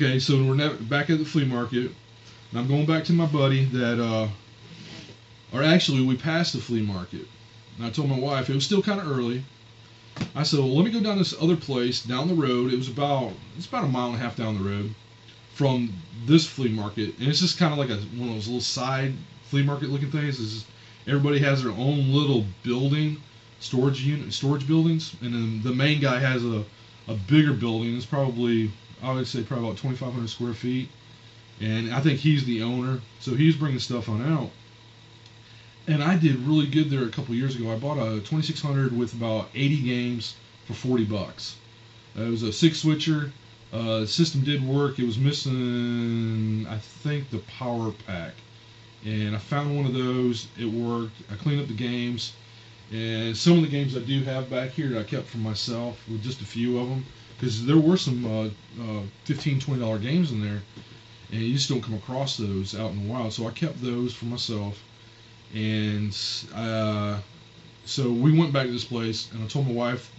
Okay, so we're back at the flea market, and I'm going back to my buddy or actually we passed the flea market. And I told my wife it was still kind of early. I said, well, let me go down this other place down the road. It's about a mile and a half down the road from this flea market, and it's just kind of like one of those little side flea market looking things. It's just, everybody has their own little building, storage buildings, and then the main guy has a bigger building. It's probably, I would say, probably about 2,500 square feet, and I think he's the owner, so he's bringing stuff on out. And I did really good there a couple years ago. I bought a 2600 with about 80 games for $40. It was a 6-switcher. The system did work. It was missing, I think, the power pack. And I found one of those. It worked. I cleaned up the games. And some of the games I do have back here that I kept for myself, with just a few of them. Because there were some $15, $20 games in there. And you just don't come across those out in the wild. So I kept those for myself. And so we went back to this place, and I told my wife,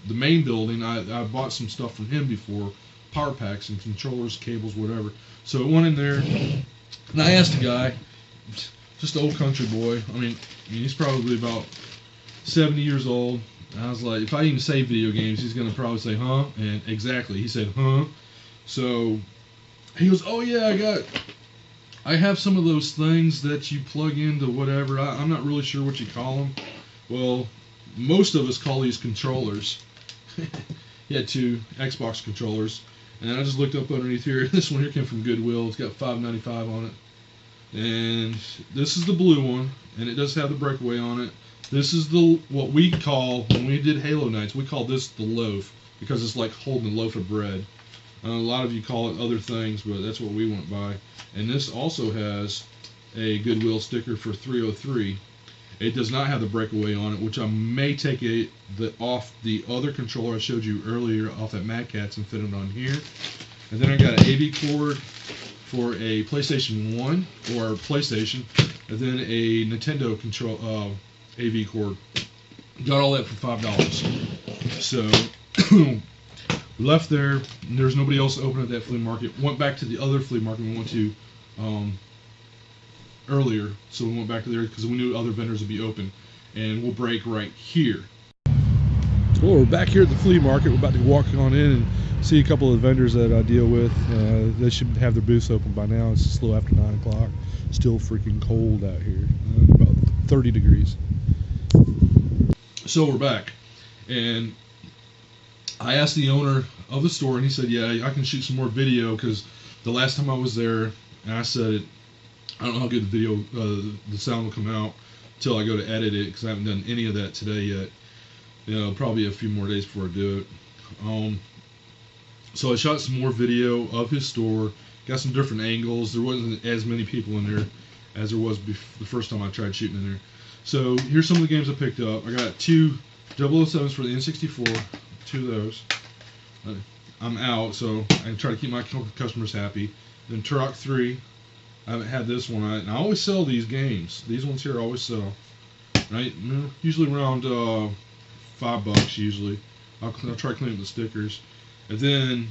the main building, I bought some stuff from him before, power packs and controllers, cables, whatever. So I went in there, and I asked the guy, just an old country boy. I mean, he's probably about 70 years old. And I was like, if I even say video games, he's going to probably say, huh? And exactly, he said, huh? So he goes, oh yeah, I have some of those things that you plug into whatever. I'm not really sure what you call them. Well, most of us call these controllers. He had 2 Xbox controllers. And I just looked up underneath here. This one here came from Goodwill. It's got $5.95 on it. And this is the blue one. And it does have the breakaway on it. This is what we call, when we did Halo Nights, we call this the loaf. Because it's like holding a loaf of bread. A lot of you call it other things, but that's what we went by. And this also has a Goodwill sticker for 303. It does not have the breakaway on it, which I may take off the other controller I showed you earlier off at Mad Catz and fit it on here. And then I got an AV cord for a PlayStation 1 or PlayStation, and then a Nintendo AV cord. Got all that for $5. So we left there, and there's nobody else open at that flea market. Went back to the other flea market we went to earlier, so we went back to there because we knew other vendors would be open. And we'll break right here. Well, we're back here at the flea market. We're about to walk on in and see a couple of vendors that I deal with. They should have their booths open by now. It's just a little after 9 o'clock. Still freaking cold out here, about 30 degrees. So we're back, and I asked the owner of the store, and he said, yeah, I can shoot some more video, because the last time I was there, and I said, I don't know how good the video, the sound will come out until I go to edit it, because I haven't done any of that today yet. Probably a few more days before I do it. So I shot some more video of his store, got some different angles. There wasn't as many people in there as there was the first time I tried shooting in there. So here's some of the games I picked up. I got 2 007s for the N64. 2 of those. I'm out, so I try to keep my customers happy. Then Turok 3. I haven't had this one. And I always sell these games. These ones here I always sell. Right? Usually around $5 usually. I'll try to clean up the stickers. And then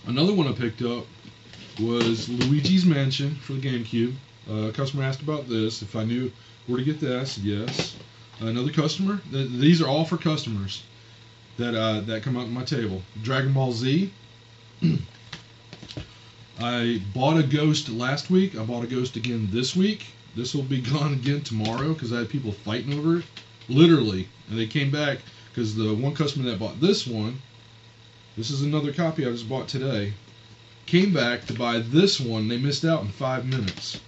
another one I picked up was Luigi's Mansion for the GameCube. A customer asked about this, if I knew where to get that. I said yes. Another customer. These are all for customers that come out to my table. Dragon Ball Z. I bought a Ghost last week. I bought a Ghost again this week. This will be gone again tomorrow because I had people fighting over it. Literally. And they came back because the one customer that bought this one, this is another copy I just bought today, came back to buy this one. They missed out in 5 minutes.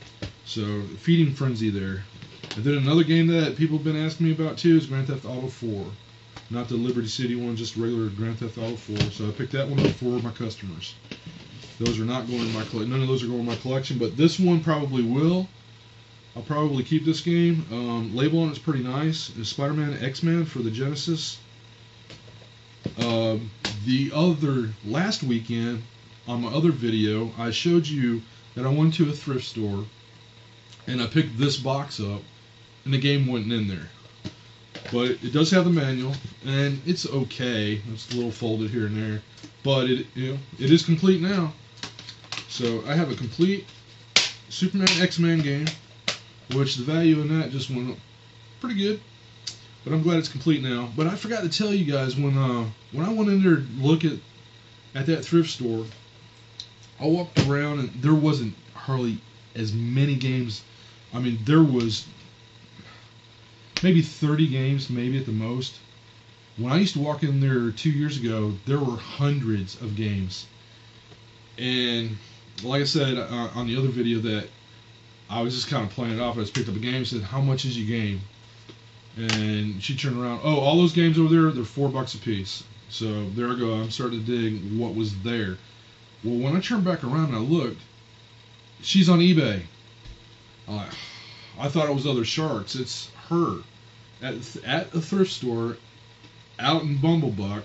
So, feeding frenzy there. And then another game that people have been asking me about too is Grand Theft Auto 4. Not the Liberty City one, just regular Grand Theft Auto 4. So I picked that one up for my customers. Those are not going in my collection. None of those are going in my collection, but this one probably will. I'll probably keep this game. Label on it's pretty nice. It's Spider-Man X-Men for the Genesis. Last weekend on my other video, I showed you that I went to a thrift store and I picked this box up, and the game wasn't in there. but it does have the manual, and it's okay. It's a little folded here and there, but it is complete now. So I have a complete Superman X-Men game, which the value in that just went up pretty good. But I'm glad it's complete now. But I forgot to tell you guys, when I went in there to look at that thrift store, I walked around and there wasn't hardly as many games. I mean, there was maybe 30 games, maybe at the most. When I used to walk in there 2 years ago, there were hundreds of games. And like I said on the other video, that I was just kind of playing it off. I just picked up a game and said, "How much is your game?" And she turned around, "Oh, all those games over there, they're $4 a piece." So there I go. I'm starting to dig what was there. Well, when I turned back around and I looked, she's on eBay. I thought it was other sharks. It's her at a thrift store out in Bumblebuck,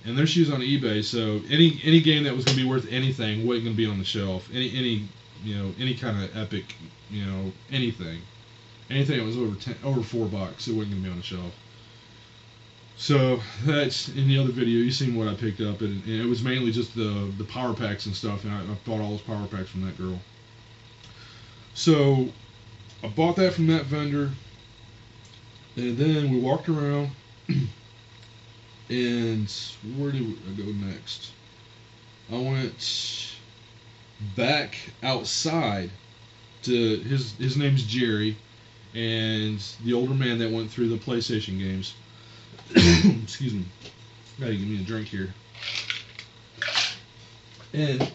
and there she is on eBay. So any game that was going to be worth anything wasn't going to be on the shelf. Any kind of epic, anything that was over $4, it wasn't going to be on the shelf. So that's in the other video. You seen what I picked up, and it was mainly just the power packs and stuff. And I bought all those power packs from that girl. So I bought that from that vendor, and then we walked around. And where did I go next? I went back outside to his name's Jerry, and the older man that went through the PlayStation games. Excuse me. Gotta give me a drink here. And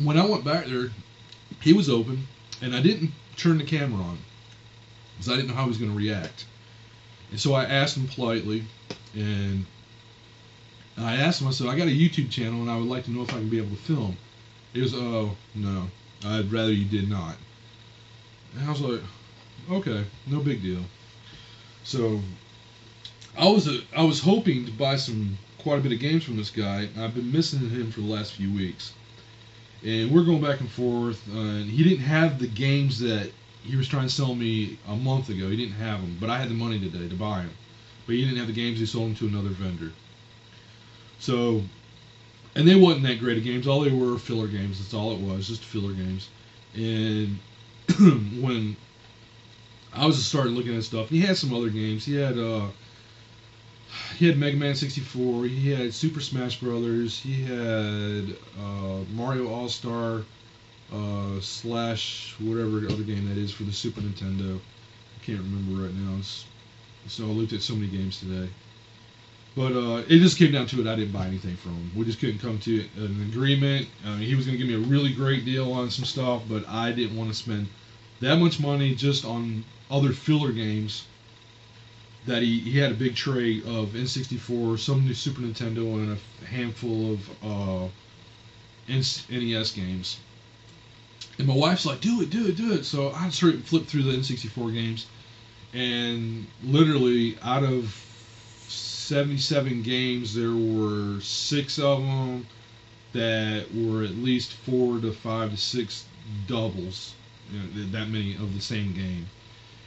when I went back there, he was open, and I didn't turn the camera on because I didn't know how he was going to react. And so I asked him politely, and I asked him, I said, "I got a YouTube channel, and I would like to know if I can be able to film." He goes, "Oh, no, I'd rather you did not." And I was like, "Okay, no big deal." So I was hoping to buy quite a bit of games from this guy. I've been missing him for the last few weeks, and we're going back and forth. And he didn't have the games that he was trying to sell me a month ago. He didn't have them, but I had the money today to buy them. But he didn't have the games. He sold them to another vendor. So, and they wasn't that great of games. All they were filler games. That's all it was, just filler games. And when I was just started looking at stuff, he had some other games. He had Mega Man 64. He had Super Smash Brothers. He had Mario All Star / whatever other game that is for the Super Nintendo. I can't remember right now. So I looked at so many games today. But it just came down to it. I didn't buy anything from him. We just couldn't come to an agreement. He was going to give me a really great deal on some stuff, but I didn't want to spend that much money just on other filler games. That he had a big tray of N64, some new Super Nintendo, and a handful of NES games. And my wife's like, do it. So I straight flipped through the N64 games, and literally out of 77 games, there were 6 of them that were at least 4 to 5 to 6 doubles, that many of the same game.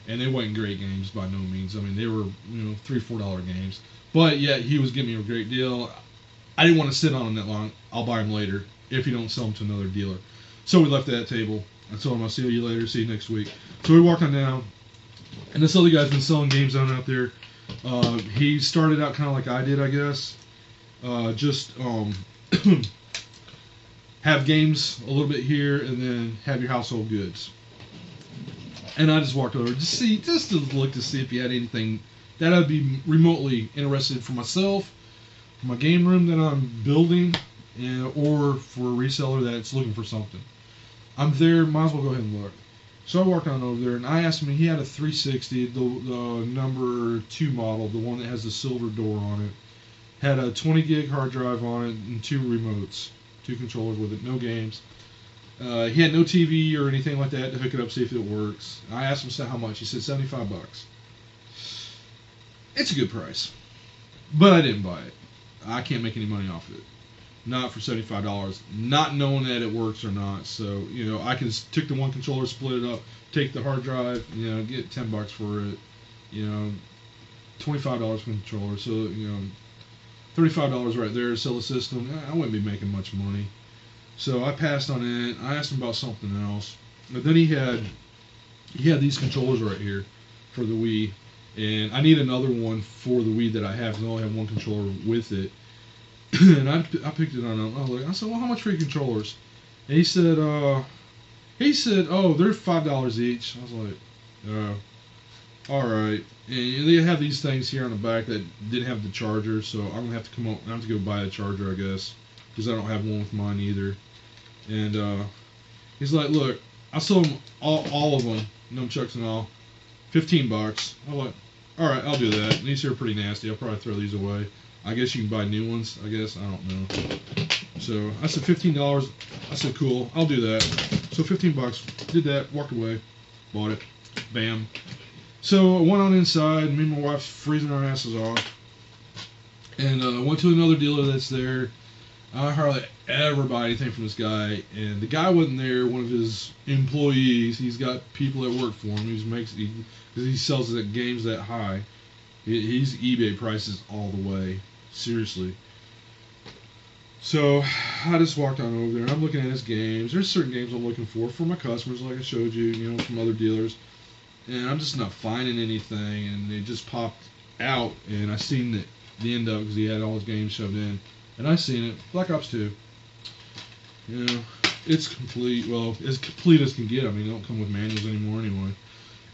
And they weren't great games by no means. I mean, they were, $3-4 games. But yet he was giving me a great deal. I didn't want to sit on them that long. I'll buy them later if you don't sell them to another dealer. So we left that table. I told him, "I'll see you later. See you next week." So we walked on down, and this other guy's been selling games out there. He started out kind of like I did, I guess. Have games a little bit here, and then have your household goods. And I just walked over just to look to see if he had anything that I'd be remotely interested for myself, for my game room that I'm building, or for a reseller that's looking for something. I'm there, might as well go ahead and look. So I walked on over there, and I asked him. He had a 360, the number 2 model, the one that has the silver door on it. Had a 20 gig hard drive on it and 2 remotes, 2 controllers with it, no games. He had no TV or anything like that to hook it up, see if it works. I asked him how much. He said $75. It's a good price, but I didn't buy it. I can't make any money off of it. Not for $75, not knowing that it works or not. So I can take the one controller, split it up, take the hard drive, get $10 for it. $25 for the controller. So, $35 right there to sell the system. I wouldn't be making much money. So I passed on it. I asked him about something else. But then he had these controllers right here for the Wii, and I need another one for the Wii that I have. 'Cause I only have one controller with it. And I picked it on. I said, well, how much for your controllers? And he said, oh, they're $5 each. I was like, all right. And they have these things here on the back that didn't have the charger, so I'm gonna have to I have to go buy a charger, I guess, because I don't have one with mine either. And he's like, look, I sold him all of them, nunchucks and all, $15. I'm like, all right, I'll do that. And these here are pretty nasty. I'll probably throw these away. I guess you can buy new ones. I guess I don't know. So I said $15. I said cool, I'll do that. So $15. Did that. Walked away. Bought it. Bam. So I went on inside. Me and my wife's freezing our asses off. And went to another dealer that's there. I hardly ever buy anything from this guy, and the guy wasn't there. One of his employees, he's got people that work for him. Because he sells it at games that high. He's eBay prices all the way, seriously. So I just walked on over there, and I'm looking at his games. There's certain games I'm looking for my customers, like I showed you, from other dealers, and I'm just not finding anything. And it just popped out, and I seen the end of it because he had all his games shoved in. And I seen it, Black Ops 2. It's complete. Well, as complete as can get. I mean, they don't come with manuals anymore anyway.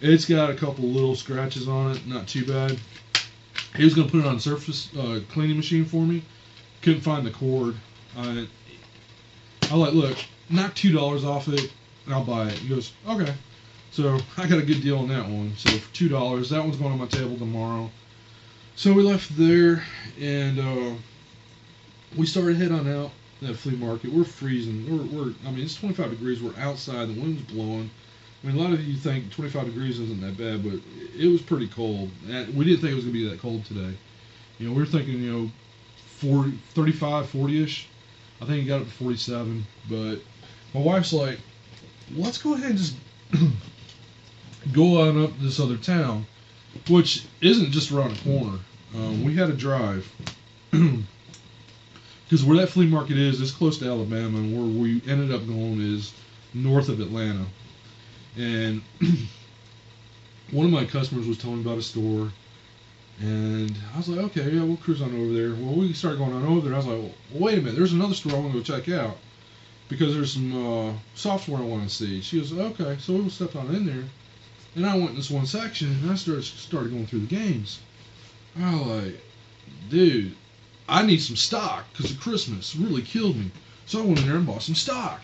It's got a couple little scratches on it, not too bad. He was going to put it on a surface cleaning machine for me. Couldn't find the cord. I like, look, knock $2 off it, and I'll buy it. He goes, okay. So I got a good deal on that one. So for $2, that one's going on my table tomorrow. So we left there, and we started heading on out that flea market. We're freezing. I mean, it's 25 degrees. We're outside. The wind's blowing. I mean, a lot of you think 25 degrees isn't that bad, but it was pretty cold. We didn't think it was going to be that cold today. We were thinking, 35, 40-ish. I think it got up to 47. But my wife's like, let's go ahead and just go on up to this other town, which isn't just around the corner. We had to drive. Because where that flea market is close to Alabama, and where we ended up going is north of Atlanta. And one of my customers was telling me about a store, and I was like, okay, yeah, we'll cruise on over there. Well, we started going on over there. I was like, well, wait a minute, there's another store I want to go check out because there's some software I want to see. She goes, okay, so we stepped on in there, and I went in this one section, and I started going through the games. I was like, dude, I need some stock because of Christmas really killed me. So I went in there and bought some stock.